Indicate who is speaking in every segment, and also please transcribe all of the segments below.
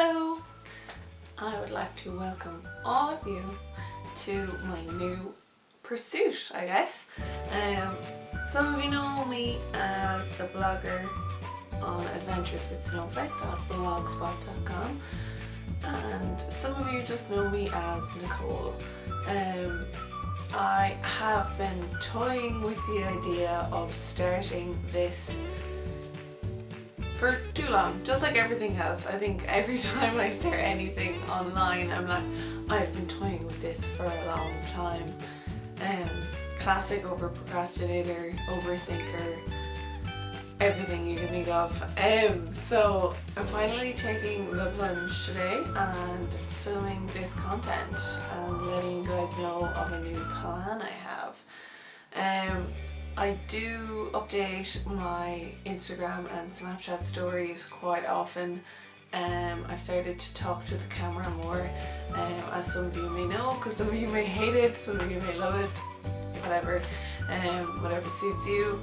Speaker 1: Hello! I would like to welcome all of you to my new pursuit, I guess. Some of you know me as the blogger on adventureswithsnowflake.blogspot.com, and some of you just know me as Nicole. I have been toying with the idea of starting this for too long, just like everything else. I think every time I start anything online, I'm like, I've been toying with this for a long time. Classic over procrastinator, overthinker, everything you can think of. So I'm finally taking the plunge today and filming this content and letting you guys know of a new plan I have. I do update my Instagram and Snapchat stories quite often. I've started to talk to the camera more, as some of you may know, because some of you may hate it, some of you may love it, whatever suits you.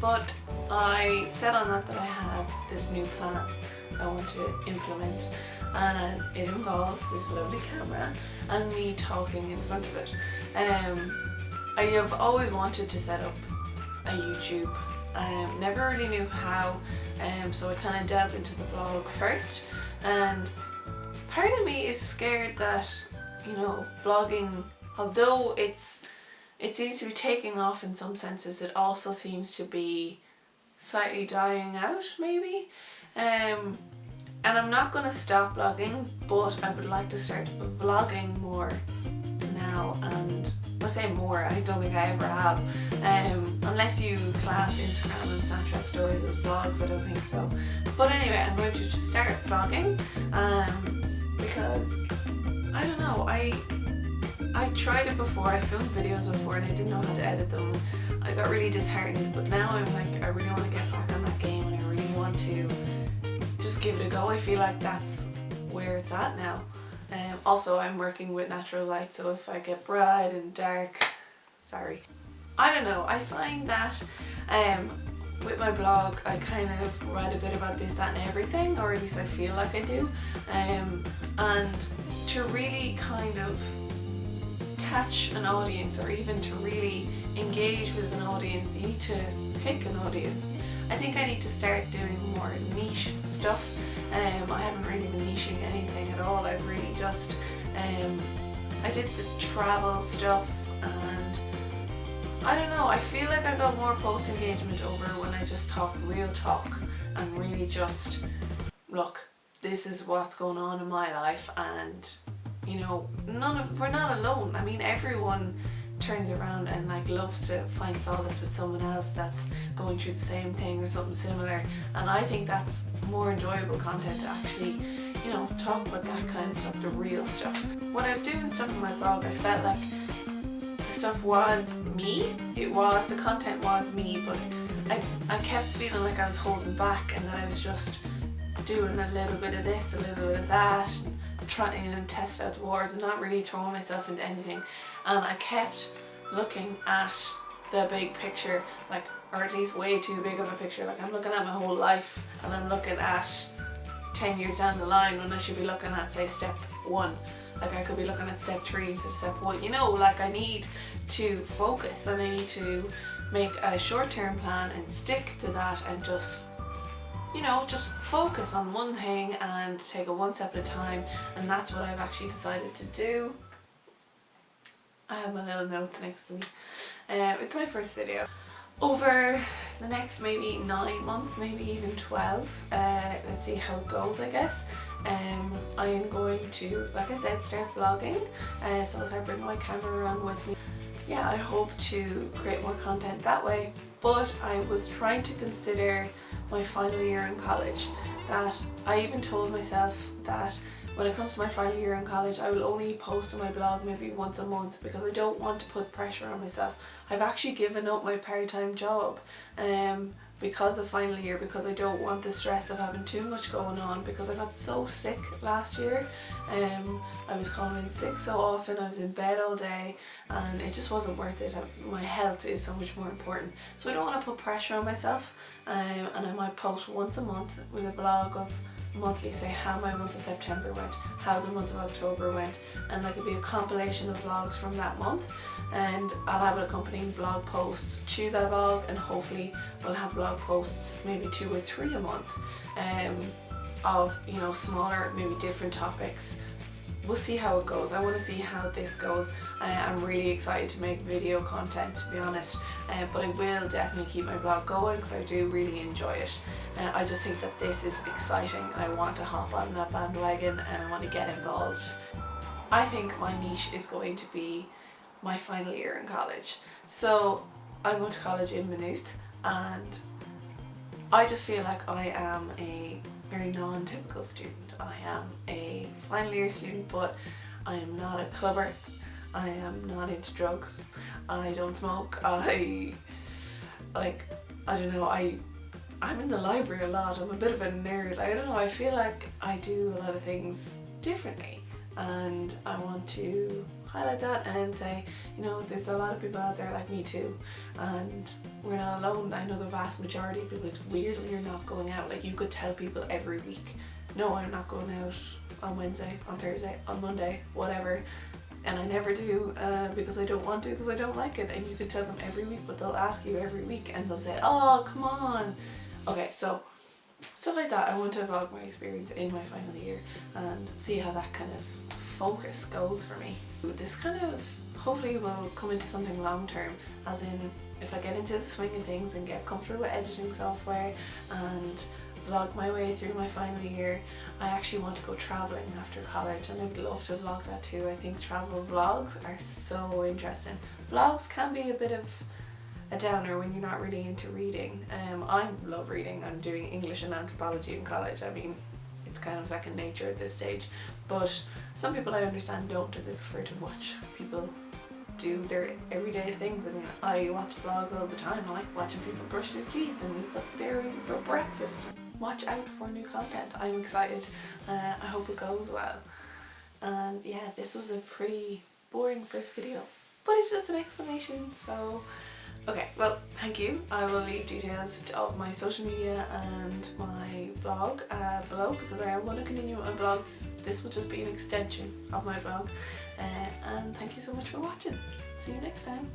Speaker 1: But I said on that I have this new plan I want to implement, and it involves this lovely camera and me talking in front of it. I have always wanted to set up a YouTube. Never really knew how, so I kind of delved into the blog first, and part of me is scared that, you know, blogging, although it seems to be taking off in some senses, it also seems to be slightly dying out maybe. And I'm not going to stop blogging, but I would like to start vlogging more now. And I say more, I don't think I ever have, unless you class Instagram and Snapchat stories as vlogs, I don't think so. But anyway, I'm going to just start vlogging, because I don't know, I tried it before, I filmed videos before and I didn't know how to edit them. I got really disheartened, but now I'm like, I really want to get back on that game and I really want to just give it a go. I feel like that's where it's at now. Also, I'm working with natural light, so if I get bright and dark, sorry. I don't know, I find that with my blog I kind of write a bit about this, that and everything, or at least I feel like I do, and to really kind of catch an audience, or even to really engage with an audience, you need to pick an audience. I think I need to start doing more niche stuff. I haven't really been niching anything at all. I've really just, I did the travel stuff, and I don't know, I feel like I got more post engagement over when I just talk real talk and really just, look, this is what's going on in my life, and you know, we're not alone. I mean, everyone turns around and like loves to find solace with someone else that's going through the same thing or something similar, and I think that's more enjoyable content to actually, you know, talk about that kind of stuff, the real stuff. When I was doing stuff in my blog, I felt like the stuff was me, the content was me, but I kept feeling like I was holding back, and that I was just doing a little bit of this, a little bit of that, and trying and test out the waters and not really throwing myself into anything. And I kept looking at the big picture, like, or at least way too big of a picture. Like, I'm looking at my whole life and I'm looking at 10 years down the line when I should be looking at, say, step 1. Like, I could be looking at step 3 instead of step 1. You know, like, I need to focus and I need to make a short-term plan and stick to that, and just, you know, just focus on one thing and take it one step at a time. And that's what I've actually decided to do. I have my little notes next to me. It's my first video. Over the next maybe 9 months, maybe even 12, let's see how it goes, I guess. I am going to, like I said, start vlogging, so I'll start bringing my camera around with me. Yeah, I hope to create more content that way. But I was trying to consider my final year in college, that I even told myself that when it comes to my final year in college, I will only post on my blog maybe once a month, because I don't want to put pressure on myself. I've actually given up my part-time job because of final year, because I don't want the stress of having too much going on, because I got so sick last year. I was calling in sick so often, I was in bed all day, and it just wasn't worth it. My health is so much more important, so I don't want to put pressure on myself. and I might post once a month with a vlog of monthly, say how my month of September went, how the month of October went, and like it'll be a compilation of vlogs from that month, and I'll have an accompanying blog post to that vlog, and hopefully we'll have blog posts maybe 2 or 3 a month of, you know, smaller, maybe different topics. We'll see how it goes. I want to see how this goes. I'm really excited to make video content, to be honest, but I will definitely keep my blog going because I do really enjoy it. I just think that this is exciting and I want to hop on that bandwagon and I want to get involved. I think my niche is going to be my final year in college. So I went to college in Maynooth, and I just feel like I am a very non-typical student. I am a final year student, but I am not a clubber. I am not into drugs. I don't smoke. I'm in the library a lot. I'm a bit of a nerd. I don't know, I feel like I do a lot of things differently, and I want to highlight that and say, you know, there's a lot of people out there like me too, and we're not alone. I know the vast majority of people, it's weird when you're not going out. Like, you could tell people every week, no, I'm not going out on Wednesday, on Thursday, on Monday, whatever, and I never do because I don't want to, because I don't like it. And you could tell them every week, but they'll ask you every week and they'll say, oh, come on. Okay, so stuff like that. I want to vlog my experience in my final year and see how that kind of focus goes for me. This kind of hopefully will come into something long term, as in if I get into the swing of things and get comfortable with editing software and vlog my way through my final year. I actually want to go traveling after college, and I would love to vlog that too. I think travel vlogs are so interesting. Vlogs can be a bit of a downer when you're not really into reading. I love reading. I'm doing English and anthropology in college. I mean, it's kind of second nature at this stage, but some people I understand don't, and they prefer to watch people do their everyday things. I mean, I watch vlogs all the time. I like watching people brush their teeth and what they're eating for breakfast. Watch out for new content. I'm excited. I hope it goes well. And yeah, this was a pretty boring first video, but it's just an explanation. So okay, well, thank you. I will leave details of my social media and my blog below, because I am going to continue my blog. This will just be an extension of my blog. And thank you so much for watching. See you next time.